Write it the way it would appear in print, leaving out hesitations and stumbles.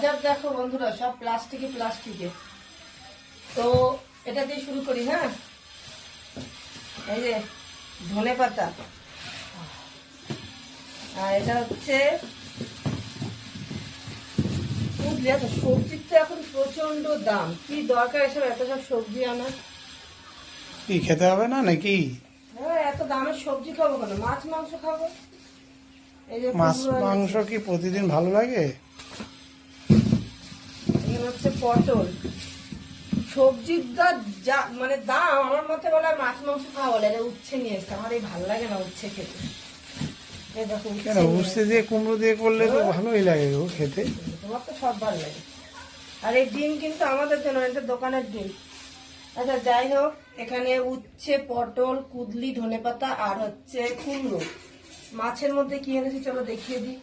বাজার দেখো বন্ধুরা, সব প্লাস্টিকে। তো এটা দিয়ে শুরু করি। হ্যাঁ, এই যে ধনেপাতা, আর এটা হচ্ছে সবজির তো এখন প্রচন্ড দাম, কি দরকার এসব এত সব সবজি আনার? কি খেতে হবে না নাকি? হ্যাঁ, এত দামের সবজি খাবো কেন? মাছ মাংস খাবো। এই যে মাছ মাংস কি প্রতিদিন ভালো লাগে? এখানে হচ্ছে পটল। সবজির যা মানে দাম, আমার মতে বলে আর মাছ মাংস খাওয়া বলে। এটা উচ্ছে নিয়ে এসছে, আমার এই ভালো লাগে না উচ্ছে খেতে। এই দেখো কেন, উচ্ছে দিয়ে কুমড়ো দিয়ে করলে তো ভালোই লাগে গো খেতে। তোমার তো সব ভালো লাগে। আর এই ডিম কিন্তু আমাদের জন্য, এটা দোকানের ডিম। আচ্ছা যাই হোক, এখানে উচ্ছে, পটল, কুদলি, ধনেপাতা আর হচ্ছে কুমড়ো। মাছের মধ্যে কি এনেছি চলো দেখিয়ে দিই।